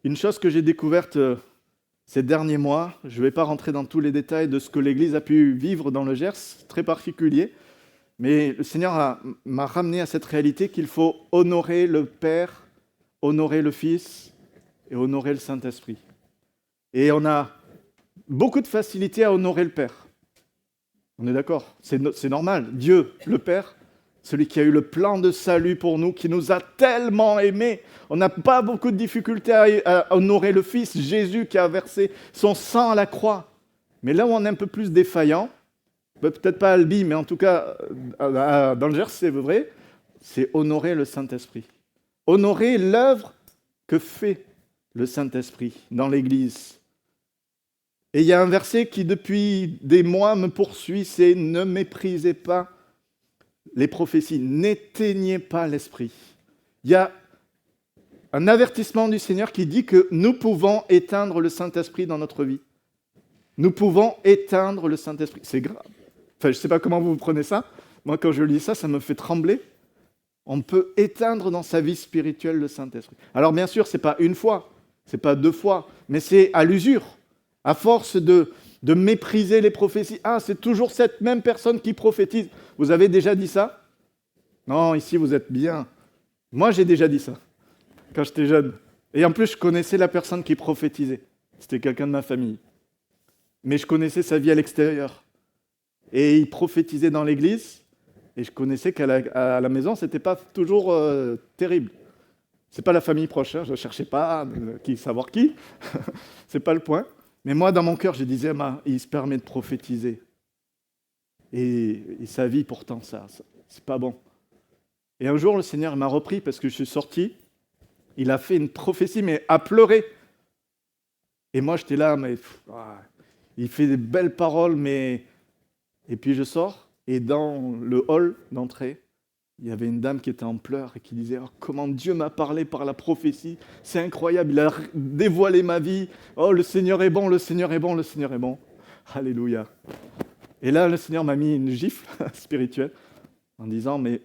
Une chose que j'ai découverte ces derniers mois, je ne vais pas rentrer dans tous les détails de ce que l'Église a pu vivre dans le Gers, très particulier, mais le Seigneur m'a ramené à cette réalité qu'il faut honorer le Père, honorer le Fils et honorer le Saint-Esprit. Et on a beaucoup de facilité à honorer le Père. On est d'accord, c'est normal. Dieu, le Père, celui qui a eu le plan de salut pour nous, qui nous a tellement aimés. On n'a pas beaucoup de difficultés à honorer le Fils, Jésus qui a versé son sang à la croix. Mais là où on est un peu plus défaillant, peut-être pas à Albi, mais en tout cas dans le Gers, c'est vrai, c'est honorer le Saint-Esprit. Honorer l'œuvre que fait le Saint-Esprit dans l'Église. Et il y a un verset qui depuis des mois me poursuit, c'est « Ne méprisez pas les prophéties, n'éteignez pas l'esprit ». Il y a un avertissement du Seigneur qui dit que nous pouvons éteindre le Saint-Esprit dans notre vie. Nous pouvons éteindre le Saint-Esprit. C'est grave. Enfin, je ne sais pas comment vous prenez ça. Moi, quand je lis ça, ça me fait trembler. On peut éteindre dans sa vie spirituelle le Saint-Esprit. Alors bien sûr, ce n'est pas une fois, ce n'est pas 2 fois, mais c'est à l'usure. À force de mépriser les prophéties. Ah, c'est toujours cette même personne qui prophétise. Vous avez déjà dit ça? Non, ici, vous êtes bien. Moi, j'ai déjà dit ça, quand j'étais jeune. Et en plus, je connaissais la personne qui prophétisait. C'était quelqu'un de ma famille. Mais je connaissais sa vie à l'extérieur. Et il prophétisait dans l'église. Et je connaissais qu'à la maison, ce n'était pas toujours terrible. Ce n'est pas la famille proche. Hein. Je ne cherchais pas savoir qui. Ce n'est pas le point. Mais moi, dans mon cœur, je disais, il se permet de prophétiser. Et sa vie, pourtant, c'est pas bon. Et un jour, le Seigneur m'a repris parce que je suis sorti. Il a fait une prophétie, mais à pleurer. Et moi, j'étais là, mais il fait des belles paroles, mais... Et puis je sors, et dans le hall d'entrée, il y avait une dame qui était en pleurs et qui disait « Comment Dieu m'a parlé par la prophétie, c'est incroyable, il a dévoilé ma vie. Oh, le Seigneur est bon, le Seigneur est bon, le Seigneur est bon. Alléluia. » Et là, le Seigneur m'a mis une gifle spirituelle en disant « Mais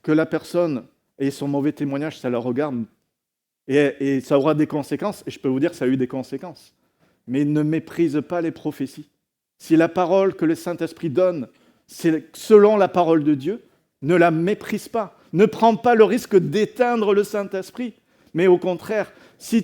que la personne ait son mauvais témoignage, ça la regarde. Et ça aura des conséquences. Et je peux vous dire que ça a eu des conséquences. Mais ne méprise pas les prophéties. Si la parole que le Saint-Esprit donne, c'est selon la parole de Dieu, ne la méprise pas. Ne prends pas le risque d'éteindre le Saint-Esprit. Mais au contraire, si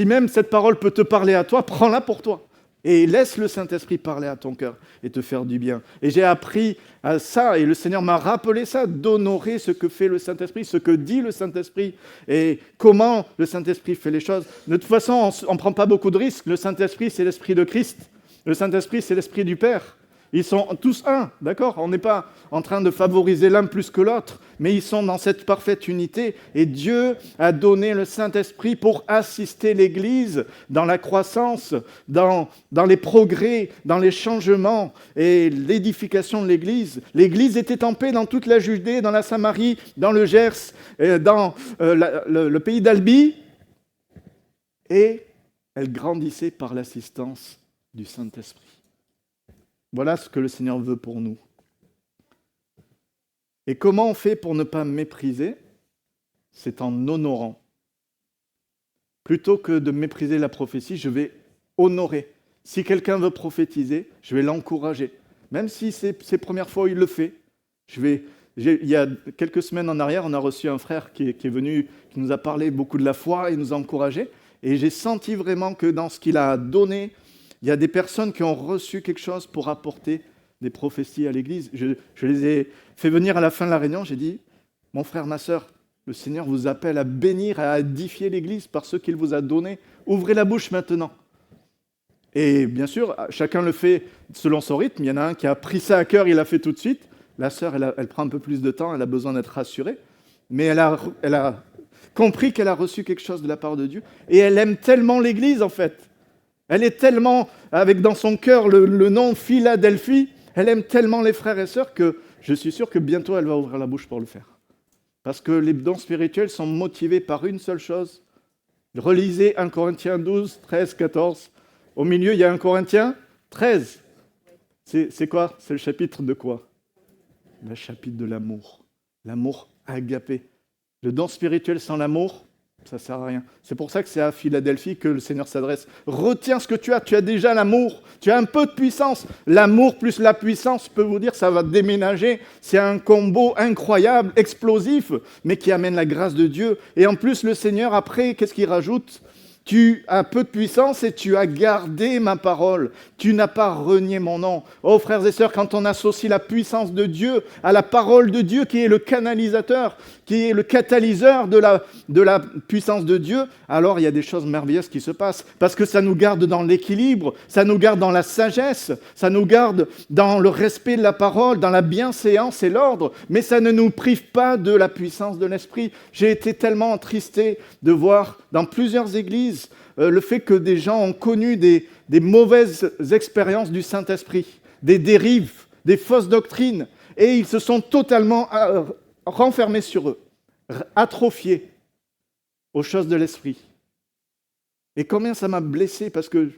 même cette parole peut te parler à toi, prends-la pour toi. Et laisse le Saint-Esprit parler à ton cœur et te faire du bien. Et j'ai appris à ça, et le Seigneur m'a rappelé ça, d'honorer ce que fait le Saint-Esprit, ce que dit le Saint-Esprit, et comment le Saint-Esprit fait les choses. De toute façon, on ne prend pas beaucoup de risques. Le Saint-Esprit, c'est l'Esprit de Christ. Le Saint-Esprit, c'est l'Esprit du Père. Ils sont tous un, d'accord? On n'est pas en train de favoriser l'un plus que l'autre, mais ils sont dans cette parfaite unité. Et Dieu a donné le Saint-Esprit pour assister l'Église dans la croissance, dans les progrès, dans les changements et l'édification de l'Église. L'Église était en paix dans toute la Judée, dans la Samarie, dans le Gers, dans le pays d'Albi. Et elle grandissait par l'assistance du Saint-Esprit. Voilà ce que le Seigneur veut pour nous. Et comment on fait pour ne pas mépriser? C'est en honorant. Plutôt que de mépriser la prophétie, je vais honorer. Si quelqu'un veut prophétiser, je vais l'encourager. Même si c'est ses premières fois où il le fait. Il y a quelques semaines en arrière, on a reçu un frère qui est venu, qui nous a parlé beaucoup de la foi et nous a encouragés. Et j'ai senti vraiment que dans ce qu'il a donné, il y a des personnes qui ont reçu quelque chose pour apporter des prophéties à l'Église. Je les ai fait venir à la fin de la réunion, j'ai dit, mon frère, ma sœur, le Seigneur vous appelle à bénir, à édifier l'Église par ce qu'il vous a donné. Ouvrez la bouche maintenant. Et bien sûr, chacun le fait selon son rythme. Il y en a un qui a pris ça à cœur, il l'a fait tout de suite. La sœur, elle prend un peu plus de temps, elle a besoin d'être rassurée. Mais elle a compris qu'elle a reçu quelque chose de la part de Dieu. Et elle aime tellement l'Église, en fait. Elle est tellement, avec dans son cœur le nom Philadelphie, elle aime tellement les frères et sœurs que je suis sûr que bientôt elle va ouvrir la bouche pour le faire. Parce que les dons spirituels sont motivés par une seule chose. Relisez 1 Corinthiens 12, 13, 14. Au milieu, il y a 1 Corinthiens 13. C'est quoi? C'est le chapitre de quoi? Le chapitre de l'amour. L'amour agapé. Le don spirituel sans l'amour, ça ne sert à rien. C'est pour ça que c'est à Philadelphie que le Seigneur s'adresse. Retiens ce que tu as déjà l'amour. Tu as un peu de puissance. L'amour plus la puissance, je peux vous dire, ça va déménager. C'est un combo incroyable, explosif, mais qui amène la grâce de Dieu. Et en plus, le Seigneur, après, qu'est-ce qu'il rajoute? Tu as peu de puissance et tu as gardé ma parole. Tu n'as pas renié mon nom. Oh frères et sœurs, quand on associe la puissance de Dieu à la parole de Dieu qui est le canalisateur, qui est le catalyseur de la puissance de Dieu, alors il y a des choses merveilleuses qui se passent. Parce que ça nous garde dans l'équilibre, ça nous garde dans la sagesse, ça nous garde dans le respect de la parole, dans la bienséance et l'ordre, mais ça ne nous prive pas de la puissance de l'Esprit. J'ai été tellement attristé de voir dans plusieurs églises le fait que des gens ont connu des mauvaises expériences du Saint-Esprit, des dérives, des fausses doctrines, et ils se sont totalement renfermés sur eux, atrophiés aux choses de l'Esprit. Et combien ça m'a blessé, parce que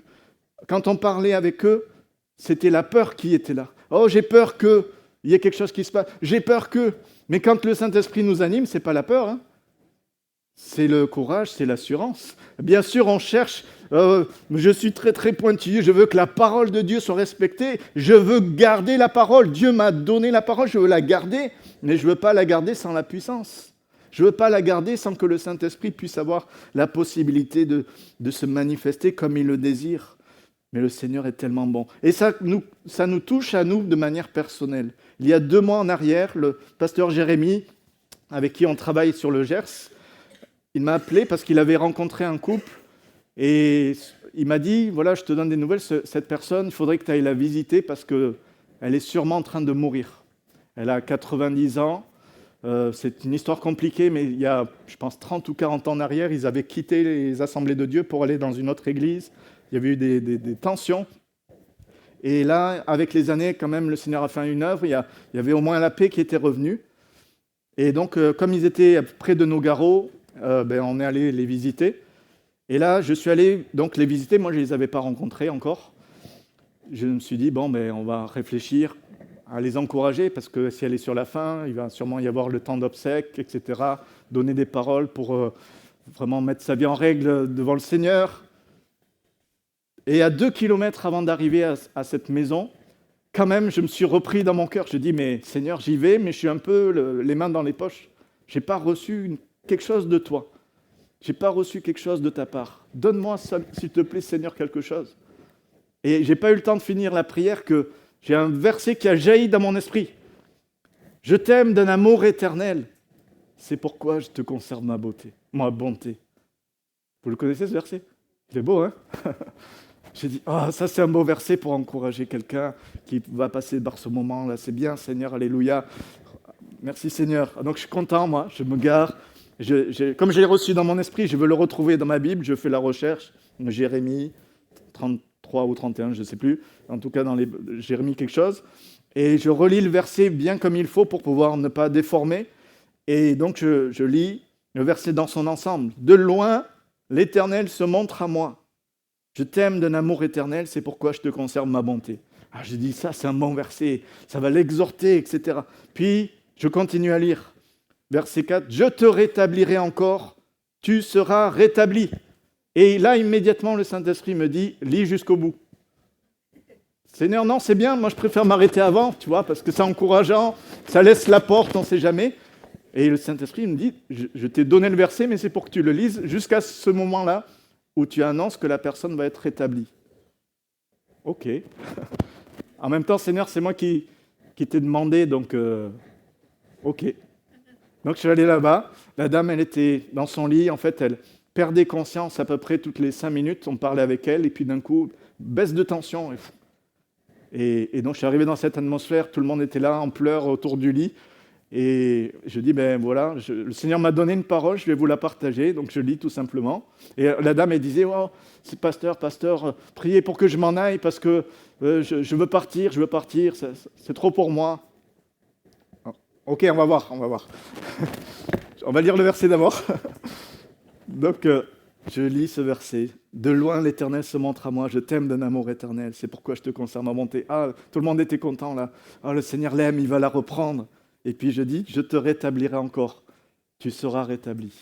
quand on parlait avec eux, c'était la peur qui était là. Oh, j'ai peur qu'il y ait quelque chose qui se passe, j'ai peur que... Mais quand le Saint-Esprit nous anime, ce n'est pas la peur, hein. C'est le courage, c'est l'assurance. Bien sûr, on cherche, je suis très très pointilleux, je veux que la parole de Dieu soit respectée, je veux garder la parole, Dieu m'a donné la parole, je veux la garder, mais je ne veux pas la garder sans la puissance. Je ne veux pas la garder sans que le Saint-Esprit puisse avoir la possibilité de se manifester comme il le désire. Mais le Seigneur est tellement bon. Et ça nous touche à nous de manière personnelle. Il y a 2 mois en arrière, le pasteur Jérémy, avec qui on travaille sur le Gers, il m'a appelé parce qu'il avait rencontré un couple et il m'a dit, voilà, je te donne des nouvelles, cette personne, il faudrait que tu ailles la visiter parce qu'elle est sûrement en train de mourir. Elle a 90 ans, c'est une histoire compliquée, mais il y a, je pense, 30 ou 40 ans en arrière, ils avaient quitté les assemblées de Dieu pour aller dans une autre église. Il y avait eu des tensions. Et là, avec les années, quand même, le Seigneur a fait une œuvre, il y avait au moins la paix qui était revenue. Et donc, comme ils étaient près de Nogaro, on est allé les visiter. Et là, je suis allé donc les visiter. Moi, je ne les avais pas rencontrés encore. Je me suis dit, on va réfléchir à les encourager, parce que si elle est sur la fin, il va sûrement y avoir le temps d'obsèques, etc. Donner des paroles pour vraiment mettre sa vie en règle devant le Seigneur. Et à 2 kilomètres avant d'arriver à cette maison, quand même, je me suis repris dans mon cœur. Je dis, mais Seigneur, j'y vais, mais je suis un peu les mains dans les poches. Je n'ai pas reçu quelque chose de toi. Je n'ai pas reçu quelque chose de ta part. Donne-moi, s'il te plaît, Seigneur, quelque chose. Et je n'ai pas eu le temps de finir la prière que j'ai un verset qui a jailli dans mon esprit. Je t'aime d'un amour éternel. C'est pourquoi je te conserve ma bonté. Vous le connaissez, ce verset? Il est beau, hein? J'ai dit, ça c'est un beau verset pour encourager quelqu'un qui va passer par ce moment-là. C'est bien, Seigneur, alléluia. Merci, Seigneur. Donc je suis content, moi, je me gare. Comme je l'ai reçu dans mon esprit, je veux le retrouver dans ma Bible, je fais la recherche. Jérémie 33 ou 31, je ne sais plus. En tout cas, Jérémie quelque chose. Et je relis le verset bien comme il faut pour pouvoir ne pas déformer. Et donc je lis le verset dans son ensemble. De loin, l'Éternel se montre à moi. Je t'aime d'un amour éternel, c'est pourquoi je te conserve ma bonté. J'ai dit, ça c'est un bon verset, ça va l'exhorter, etc. Puis, je continue à lire. Verset 4, « Je te rétablirai encore, tu seras rétabli. » Et là, immédiatement, le Saint-Esprit me dit, « Lis jusqu'au bout. » Seigneur, non, c'est bien, moi je préfère m'arrêter avant, tu vois, parce que c'est encourageant, ça laisse la porte, on ne sait jamais. Et le Saint-Esprit me dit, je t'ai donné le verset, mais c'est pour que tu le lises jusqu'à ce moment-là où tu annonces que la personne va être rétablie. Ok. En même temps, Seigneur, c'est moi qui t'ai demandé, donc ok. Donc je suis allé là-bas, la dame, elle était dans son lit, en fait, elle perdait conscience à peu près toutes les 5 minutes, on parlait avec elle, et puis d'un coup, baisse de tension. Et donc je suis arrivé dans cette atmosphère, tout le monde était là, en pleurs autour du lit, et je dis, voilà, le Seigneur m'a donné une parole, je vais vous la partager, donc je lis tout simplement. Et la dame, elle disait, oh, c'est pasteur, priez pour que je m'en aille, parce que je veux partir, c'est trop pour moi. Ok, on va voir. On va lire le verset d'abord. Donc, je lis ce verset. De loin, l'Éternel se montre à moi. Je t'aime d'un amour éternel. C'est pourquoi je te conserve ma bonté. Ah, tout le monde était content là. Ah, le Seigneur l'aime, il va la reprendre. Et puis je dis, je te rétablirai encore. Tu seras rétabli.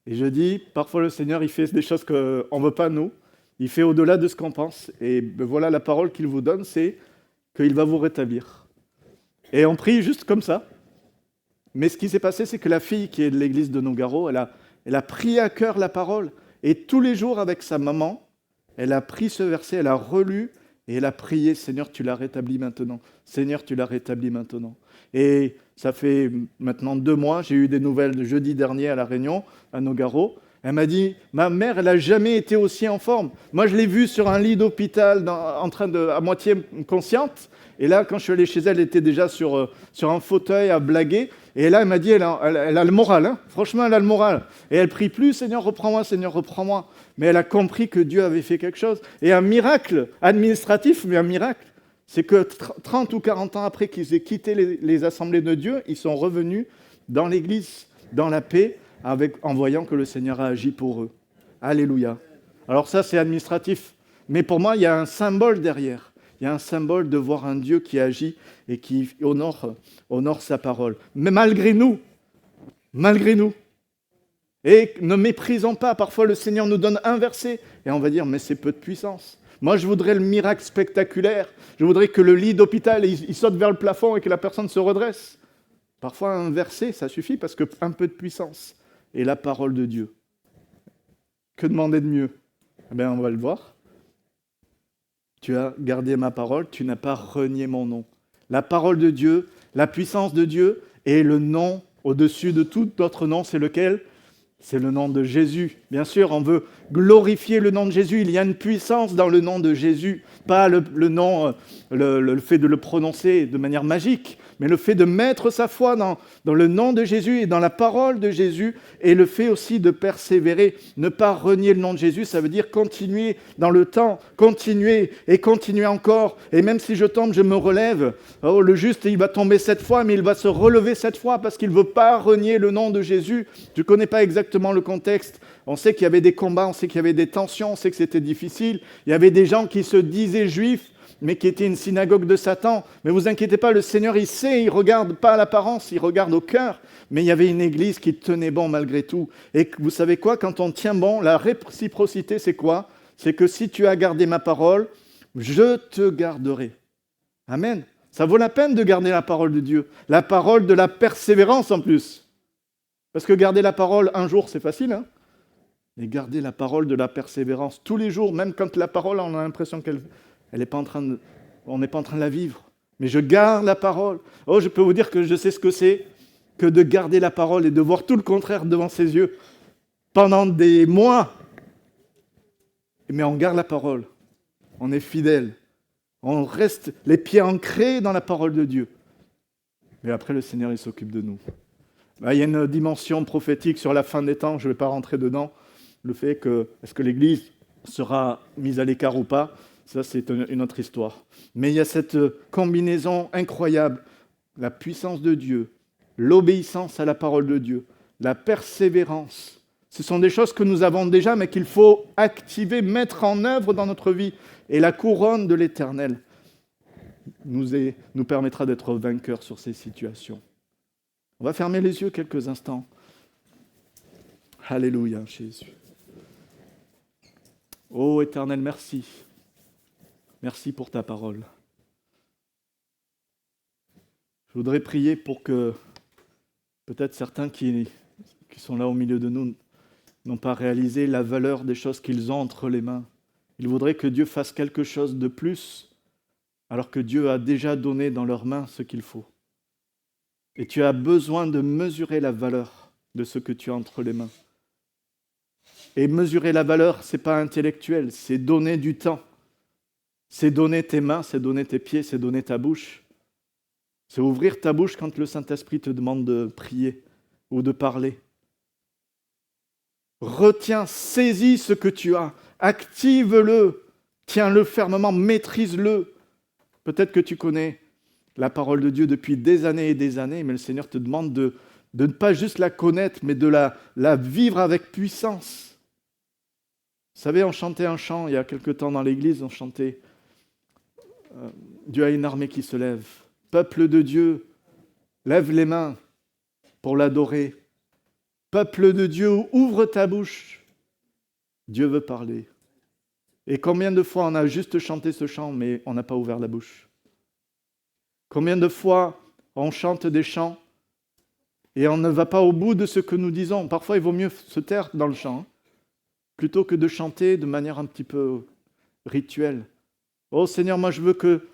Et je dis, parfois le Seigneur, il fait des choses qu'on ne veut pas nous. Il fait au-delà de ce qu'on pense. Et voilà la parole qu'il vous donne, c'est qu'il va vous rétablir. Et on prie juste comme ça. Mais ce qui s'est passé, c'est que la fille qui est de l'église de Nogaro, elle a pris à cœur la parole. Et tous les jours, avec sa maman, elle a pris ce verset, elle a relu et elle a prié, Seigneur, tu l'as rétabli maintenant. Seigneur, tu l'as rétabli maintenant. Et ça fait maintenant 2 mois, j'ai eu des nouvelles de jeudi dernier à La Réunion, à Nogaro. Elle m'a dit, ma mère, elle n'a jamais été aussi en forme. Moi, je l'ai vue sur un lit d'hôpital, en train de, à moitié consciente. Et là, quand je suis allé chez elle, elle était déjà sur un fauteuil à blaguer. Et là, elle m'a dit, elle a le moral. Hein. Franchement, elle a le moral. Et elle prie plus, Seigneur, reprends-moi, Seigneur, reprends-moi. Mais elle a compris que Dieu avait fait quelque chose. Et un miracle administratif, mais un miracle, c'est que 30 ou 40 ans après qu'ils aient quitté les assemblées de Dieu, ils sont revenus dans l'église, dans la paix, en voyant que le Seigneur a agi pour eux. Alléluia. Alors ça, c'est administratif. Mais pour moi, il y a un symbole derrière. Il y a un symbole de voir un Dieu qui agit et qui honore sa parole. Mais malgré nous, et ne méprisons pas, parfois le Seigneur nous donne un verset et on va dire, mais c'est peu de puissance. Moi, je voudrais le miracle spectaculaire. Je voudrais que le lit d'hôpital, il saute vers le plafond et que la personne se redresse. Parfois, un verset, ça suffit parce qu'un peu de puissance est la parole de Dieu. Que demander de mieux? Eh bien, on va le voir. Tu as gardé ma parole, tu n'as pas renié mon nom. La parole de Dieu, la puissance de Dieu et le nom au-dessus de tout autre nom, c'est lequel? C'est le nom de Jésus. Bien sûr, on veut glorifier le nom de Jésus. Il y a une puissance dans le nom de Jésus. Pas le nom, le fait de le prononcer de manière magique, mais le fait de mettre sa foi dans le nom de Jésus et dans la parole de Jésus, et le fait aussi de persévérer. Ne pas renier le nom de Jésus, ça veut dire continuer dans le temps, continuer et continuer encore. Et même si je tombe, je me relève. Oh, le juste, il va tomber 7 fois, mais il va se relever 7 fois parce qu'il ne veut pas renier le nom de Jésus. Tu ne connais pas exactement le contexte. On sait qu'il y avait des combats, on sait qu'il y avait des tensions, on sait que c'était difficile. Il y avait des gens qui se disaient juifs, mais qui étaient une synagogue de Satan. Mais vous inquiétez pas, le Seigneur, il sait, il ne regarde pas à l'apparence, il regarde au cœur. Mais il y avait une église qui tenait bon malgré tout. Et vous savez quoi, quand on tient bon, la réciprocité, c'est quoi? C'est que si tu as gardé ma parole, je te garderai. Amen. Ça vaut la peine de garder la parole de Dieu. La parole de la persévérance en plus. Parce que garder la parole un jour, c'est facile, hein? Mais garder la parole de la persévérance tous les jours, même quand la parole, on a l'impression on n'est pas en train de la vivre. Mais je garde la parole. Oh, je peux vous dire que je sais ce que c'est que de garder la parole et de voir tout le contraire devant ses yeux pendant des mois. Mais on garde la parole. On est fidèle. On reste les pieds ancrés dans la parole de Dieu. Mais après, le Seigneur, il s'occupe de nous. Il y a une dimension prophétique sur la fin des temps, je ne vais pas rentrer dedans. Le fait que, est-ce que l'Église sera mise à l'écart ou pas, ça c'est une autre histoire. Mais il y a cette combinaison incroyable, la puissance de Dieu, l'obéissance à la parole de Dieu, la persévérance. Ce sont des choses que nous avons déjà, mais qu'il faut activer, mettre en œuvre dans notre vie. Et la couronne de l'Éternel nous permettra d'être vainqueurs sur ces situations. On va fermer les yeux quelques instants. Alléluia, Jésus. Ô Éternel, merci. Merci pour ta parole. Je voudrais prier pour que peut-être certains qui sont là au milieu de nous n'ont pas réalisé la valeur des choses qu'ils ont entre les mains. Ils voudraient que Dieu fasse quelque chose de plus, alors que Dieu a déjà donné dans leurs mains ce qu'il faut. Et tu as besoin de mesurer la valeur de ce que tu as entre les mains. Et mesurer la valeur, ce n'est pas intellectuel, c'est donner du temps. C'est donner tes mains, c'est donner tes pieds, c'est donner ta bouche. C'est ouvrir ta bouche quand le Saint-Esprit te demande de prier ou de parler. Retiens, saisis ce que tu as, active-le, tiens-le fermement, maîtrise-le. Peut-être que tu connais la parole de Dieu depuis des années et des années, mais le Seigneur te demande de ne pas juste la connaître, mais de la vivre avec puissance. Vous savez, on chantait un chant il y a quelque temps dans l'église, on chantait Dieu a une armée qui se lève. Peuple de Dieu, lève les mains pour l'adorer. Peuple de Dieu, ouvre ta bouche. Dieu veut parler. Et combien de fois on a juste chanté ce chant, mais on n'a pas ouvert la bouche? Combien de fois on chante des chants et on ne va pas au bout de ce que nous disons? Parfois, il vaut mieux se taire dans le chant, plutôt que de chanter de manière un petit peu rituelle. Oh Seigneur, moi je veux que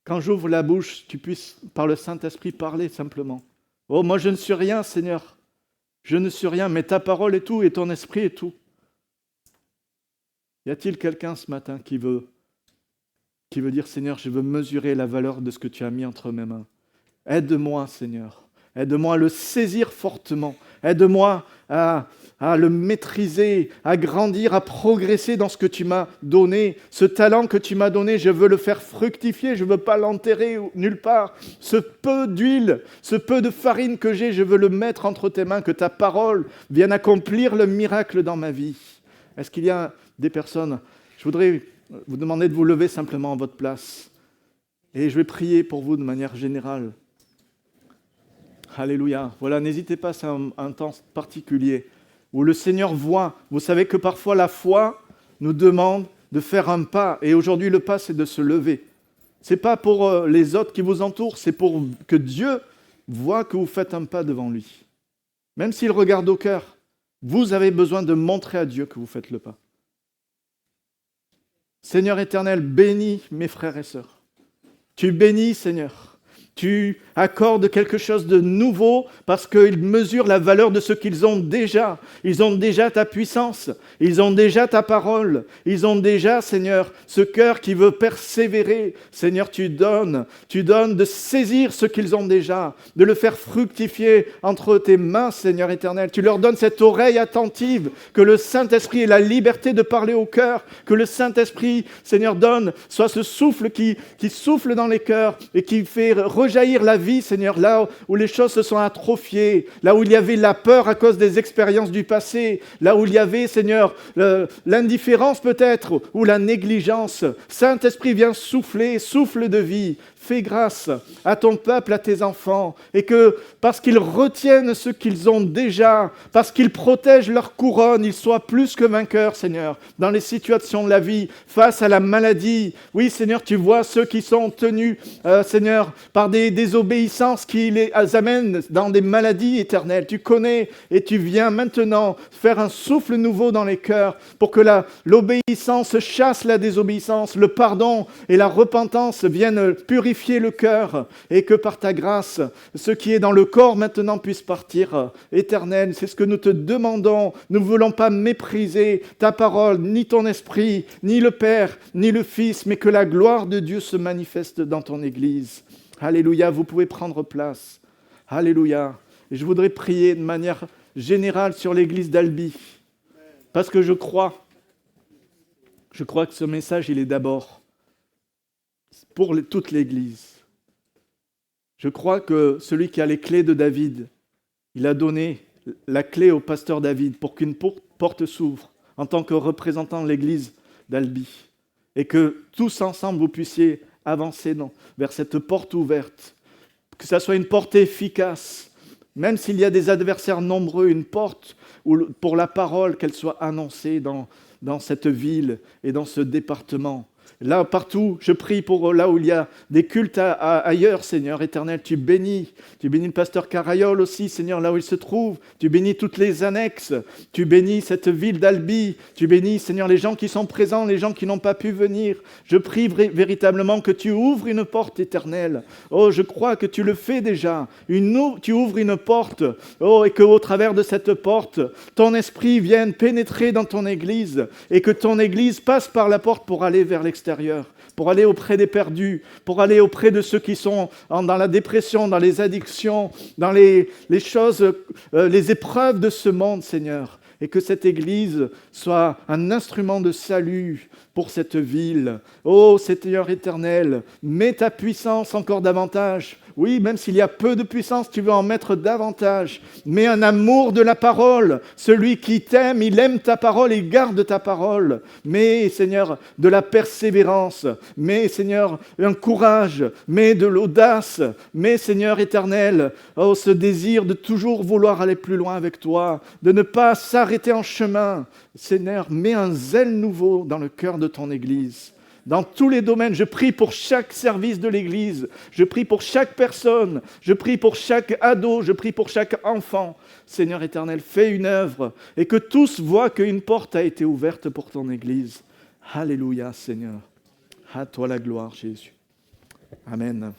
quand j'ouvre la bouche, tu puisses par le Saint-Esprit parler simplement. Oh, moi je ne suis rien, Seigneur. Je ne suis rien, mais ta parole est tout et ton esprit est tout. Y a-t-il quelqu'un ce matin qui veut dire, Seigneur, je veux mesurer la valeur de ce que tu as mis entre mes mains. Aide-moi, Seigneur. Aide-moi à le saisir fortement. Aide-moi à le maîtriser, à grandir, à progresser dans ce que tu m'as donné. Ce talent que tu m'as donné, je veux le faire fructifier. Je ne veux pas l'enterrer nulle part. Ce peu d'huile, ce peu de farine que j'ai, je veux le mettre entre tes mains, que ta parole vienne accomplir le miracle dans ma vie. Est-ce qu'il y a des personnes? Je voudrais vous demander de vous lever simplement à votre place. Et je vais prier pour vous de manière générale. Alléluia. Voilà, n'hésitez pas, c'est un temps particulier où le Seigneur voit. Vous savez que parfois la foi nous demande de faire un pas. Et aujourd'hui, le pas, c'est de se lever. Ce n'est pas pour les autres qui vous entourent, c'est pour que Dieu voit que vous faites un pas devant lui. Même s'il regarde au cœur, vous avez besoin de montrer à Dieu que vous faites le pas. Seigneur éternel, bénis mes frères et sœurs. Tu bénis, Seigneur. Tu accordes quelque chose de nouveau parce qu'ils mesurent la valeur de ce qu'ils ont déjà. Ils ont déjà ta puissance, ils ont déjà ta parole, ils ont déjà, Seigneur, ce cœur qui veut persévérer. Seigneur, tu donnes de saisir ce qu'ils ont déjà, de le faire fructifier entre tes mains, Seigneur éternel. Tu leur donnes cette oreille attentive, que le Saint-Esprit ait la liberté de parler au cœur, que le Saint-Esprit, Seigneur, donne, soit ce souffle qui souffle dans les cœurs et qui fait rejaillir la vie, Seigneur, là où les choses se sont atrophiées, là où il y avait la peur à cause des expériences du passé, là où il y avait, Seigneur, l'indifférence peut-être, ou la négligence. Saint-Esprit, viens souffler, souffle de vie. Fais grâce à ton peuple, à tes enfants, et que parce qu'ils retiennent ce qu'ils ont déjà, parce qu'ils protègent leur couronne, ils soient plus que vainqueurs, Seigneur, dans les situations de la vie, face à la maladie. Oui, Seigneur, tu vois ceux qui sont tenus, Seigneur, par des désobéissances qui les amènent dans des maladies éternelles. Tu connais et tu viens maintenant faire un souffle nouveau dans les cœurs pour que l'obéissance chasse la désobéissance, le pardon et la repentance viennent purifier le cœur et que par ta grâce, ce qui est dans le corps maintenant puisse partir éternel. C'est ce que nous te demandons. Nous ne voulons pas mépriser ta parole, ni ton esprit, ni le Père, ni le Fils, mais que la gloire de Dieu se manifeste dans ton Église. Alléluia, vous pouvez prendre place. Alléluia. Et je voudrais prier de manière générale sur l'Église d'Albi, parce que je crois que ce message, il est d'abord pour toute l'Église. Je crois que celui qui a les clés de David, il a donné la clé au pasteur David pour qu'une porte s'ouvre en tant que représentant de l'Église d'Albi et que tous ensemble vous puissiez avancer vers cette porte ouverte, que ça soit une porte efficace, même s'il y a des adversaires nombreux, une porte pour la parole, qu'elle soit annoncée dans cette ville et dans ce département. Là, partout, je prie pour là où il y a des cultes ailleurs, Seigneur éternel, tu bénis le pasteur Carayol aussi, Seigneur, là où il se trouve, tu bénis toutes les annexes, tu bénis cette ville d'Albi, tu bénis, Seigneur, les gens qui sont présents, les gens qui n'ont pas pu venir. Je prie véritablement que tu ouvres une porte éternelle. Oh, je crois que tu le fais déjà. Tu ouvres une porte, oh, et qu'au travers de cette porte, ton esprit vienne pénétrer dans ton Église et que ton Église passe par la porte pour aller vers l'extérieur. Pour aller auprès des perdus, pour aller auprès de ceux qui sont dans la dépression, dans les addictions, dans les choses, les épreuves de ce monde, Seigneur. et que cette Église soit un instrument de salut pour cette ville. Ô Seigneur éternel, mets ta puissance encore davantage. Oui, même s'il y a peu de puissance, tu veux en mettre davantage. Mets un amour de la parole. Celui qui t'aime, il aime ta parole et garde ta parole. Mets, Seigneur, de la persévérance. Mets, Seigneur, un courage. Mets de l'audace. Mets, Seigneur éternel, oh, ce désir de toujours vouloir aller plus loin avec toi, de ne pas s'arrêter en chemin. Seigneur, mets un zèle nouveau dans le cœur de ton Église. Dans tous les domaines, je prie pour chaque service de l'Église, je prie pour chaque personne, je prie pour chaque ado, je prie pour chaque enfant. Seigneur éternel, fais une œuvre et que tous voient qu'une porte a été ouverte pour ton Église. Alléluia, Seigneur. À toi la gloire, Jésus. Amen.